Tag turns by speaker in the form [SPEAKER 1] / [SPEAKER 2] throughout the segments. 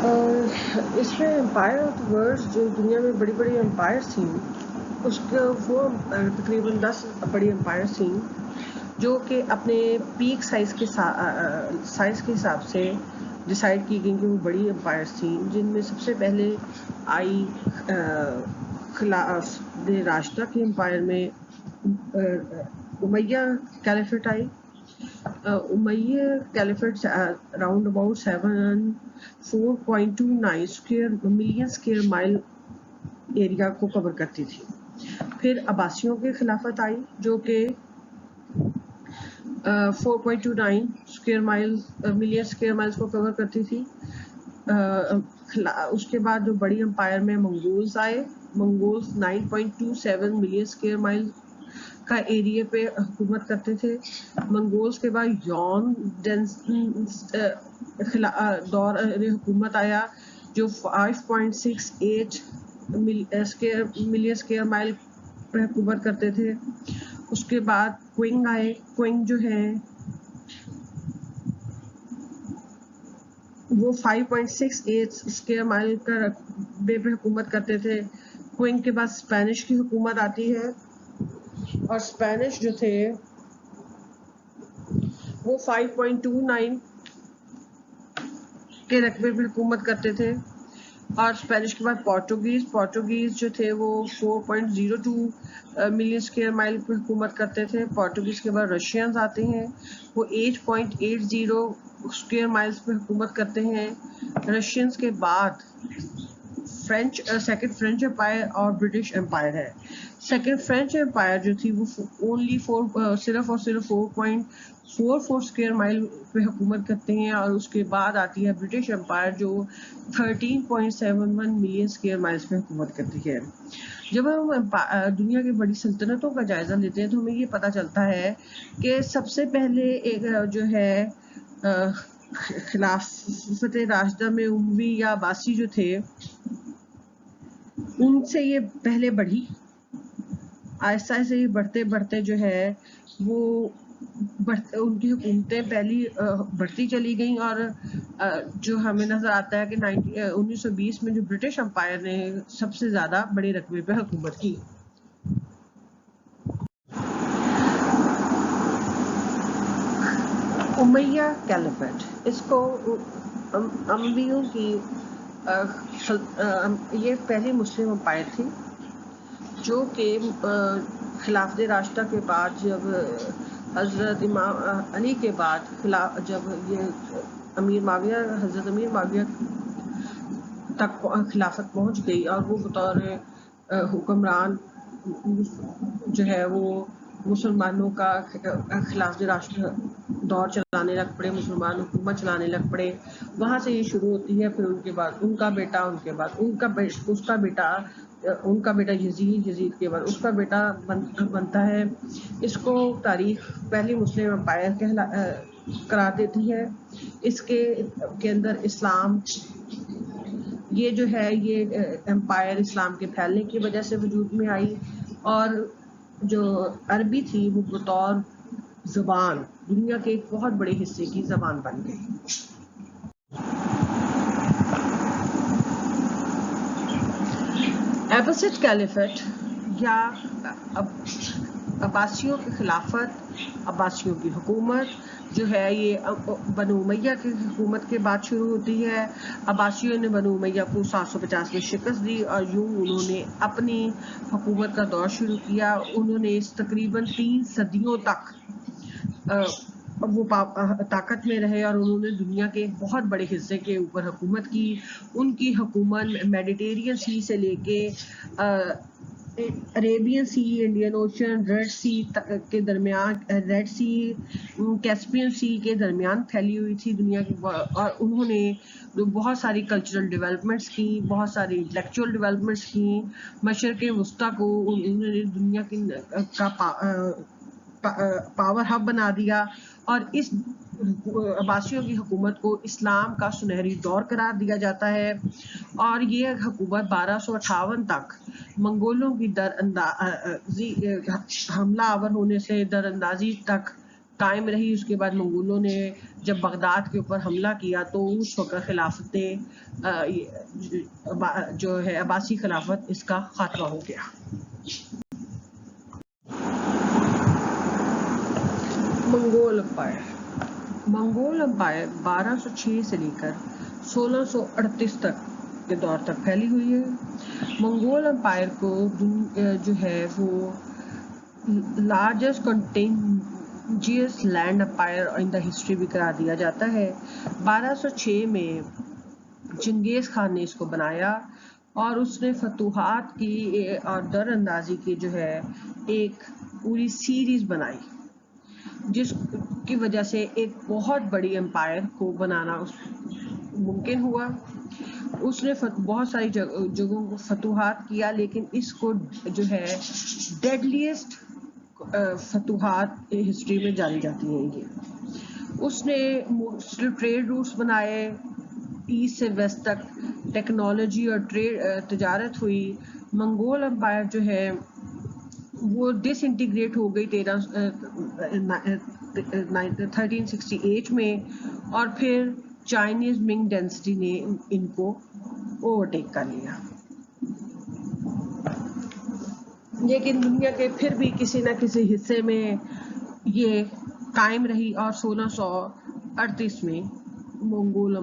[SPEAKER 1] اس میں empire of the world جو دنیا میں بڑی بڑی امپائرس تھیں اس کے وہ تقریباً 10 بڑی امپائرس تھیں جو کہ اپنے پیک سائز کے حساب سے ڈیسائیڈ کی گئی کہ وہ بڑی امپائرس تھیں، جن میں سب سے پہلے آئی خلاف راشدہ کے امپائر میں امیہ کیلیفٹ آئی. امیہ کیلیفٹ راؤنڈ اباؤٹ 4.29 ملین اسکوائر مائل ایریا کو کور کرتی تھی. پھر عباسیوں کی خلافت آئی جو کہ 4.29 ملین اسکوائر مائلز کو کور کرتی تھی. اس کے بعد جو بڑی امپائر میں منگولز آئے. منگولز 9.27 ملین اسکوائر مائل کا ایریا پہ حکومت کرتے تھے. منگولز کے بعد یون دور حکومت آیا جو 5.68 ملین اسکوائر مائل پہ حکومت کرتے تھے. اس کے بعد کوئنگ آئے. کوئنگ جو ہے وہ 5.68 اسکوائر مائل کا رقبے پہ حکومت کرتے تھے. کوئنگ کے بعد اسپینش کی حکومت آتی ہے اور اسپینش جو تھے وہ 5.29 کے رقبے پہ حکومت کرتے تھے. اور اسپینش کے بعد پورٹوگیز جو تھے وہ 4.02 ملین اسکوائر مائل پہ حکومت کرتے تھے. پورٹوگیز کے بعد رشینز آتے ہیں، وہ 8.80 اسکوائر مائلز پہ حکومت کرتے ہیں. رشینز کے بعد سیکنڈ فرینچ امپائر اور برٹش امپائر ہے. سیکنڈ فرینچ امپائر جو تھی وہ صرف اور صرف 4.44 اسکوائر مائل پہ حکومت کرتے ہیں. اور اس کے بعد آتی ہے برٹش امپائر جو 13.71 ملین اسکوائر مائلز پہ حکومت کرتی ہے. جب ہم دنیا کی بڑی سلطنتوں کا جائزہ لیتے ہیں تو ہمیں یہ پتہ چلتا ہے کہ سب سے پہلے ایک جو ہے خلافت راشدہ میں اموی یا عباسی جو تھے ان سے یہ پہلے بڑھی. آہستہ آہستہ یہ بڑھتے بڑھتے جو ہے وہ ان کی حکومتیں پہلی بڑھتی چلی گئیں. اور جو ہمیں نظر آتا ہے کہ 1920 میں جو برٹش امپائر نے سب سے زیادہ بڑے رقبے پہ حکومت کی. امیہ کیلیفٹ، اس کو امویوں کی یہ پہلی مسلم امپائر تھی جو کہ خلافت راشدہ کے بعد جب حضرت امام علی کے بعد جب یہ حضرت امیر معاویہ تک خلافت پہنچ گئی اور وہ بطور حکمران جو ہے وہ مسلمانوں کا خلافت راشدہ دور چلانے لگ پڑے، مسلمان حکومت چلانے لگ پڑے. وہاں سے یہ شروع ہوتی ہے. پھر ان کے بعد ان کا بیٹا، ان کے بعد ان کا بیٹا یزید کے بعد اس کا بیٹا بنتا ہے. اس کو تاریخ پہلی مسلم امپائر قرار دیتی ہے. اس کے اندر اسلام یہ جو ہے یہ امپائر اسلام کے پھیلنے کی وجہ سے وجود میں آئی. اور جو عربی تھی وہ بطور زبان دنیا کے ایک بہت بڑے حصے کی زبان بن گئی. ایبسڈ کیلیفٹ یا عباسیوں کی خلافت، عباسیوں کی حکومت جو ہے یہ بنو امیہ کی حکومت کے بعد شروع ہوتی ہے. عباسیوں نے بنو امیہ کو 750 میں شکست دی اور یوں انہوں نے اپنی حکومت کا دور شروع کیا. انہوں نے تقریباً 3 صدیوں تک وہ طاقت میں رہے اور انہوں نے دنیا کے ایک بہت بڑے حصے کے اوپر حکومت کی. ان کی حکومت میڈیٹیرین سی سے لے کے عریبین سی، انڈین اوشن، ریڈ سی کے درمیان، ریڈ سی کیسپین سی کے درمیان پھیلی ہوئی تھی دنیا کی. اور انہوں نے بہت ساری کلچرل ڈیولپمنٹس کی، بہت ساری انٹلیکچوئل ڈیولپمنٹس کی. مشرق وسطیٰ کو انہوں نے دنیا کا پاور ہب بنا دیا. اور اس عباسیوں کی حکومت کو اسلام کا سنہری دور قرار دیا جاتا ہے. اور یہ حکومت 1258 تک منگولوں کی حملہ آور ہونے سے در اندازی تک قائم رہی. اس کے بعد منگولوں نے جب بغداد کے اوپر حملہ کیا تو اس وقت خلافت جو ہے عباسی خلافت اس کا خاتمہ ہو گیا. منگول امپائر 1206 سے لے کر 1638 تک کے دور تک پھیلی ہوئی ہے. منگول امپائر کو جو ہے وہ largest contiguous land empire in the history بھی قرار دیا جاتا ہے. 1206 میں چنگیز خان نے اس کو بنایا اور اس نے فتوحات کی اور در اندازی کی جو ہے ایک پوری سیریز بنائی، جس کی وجہ سے ایک بہت بڑی امپائر کو بنانا ممکن ہوا. اس نے بہت ساری جگہوں کو فتوحات کیا، لیکن اس کو جو ہے ڈیڈلیسٹ فتوحات ہسٹری میں جانی جاتی ہیں. یہ اس نے ٹریڈ روٹس بنائے، ایسٹ سے ویسٹ تک ٹیکنالوجی اور تجارت ہوئی. منگول امپائر جو ہے وہ ڈس انٹیگریٹ ہو گئی 1368 میں، اور پھر چائنیز منگ ڈینسٹی نے ان کو اوورٹیک کر لیا. لیکن دنیا کے پھر بھی کسی نہ کسی حصے میں یہ قائم رہی اور 1638 میں منگول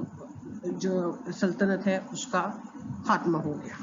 [SPEAKER 1] جو سلطنت ہے اس کا خاتمہ ہو گیا.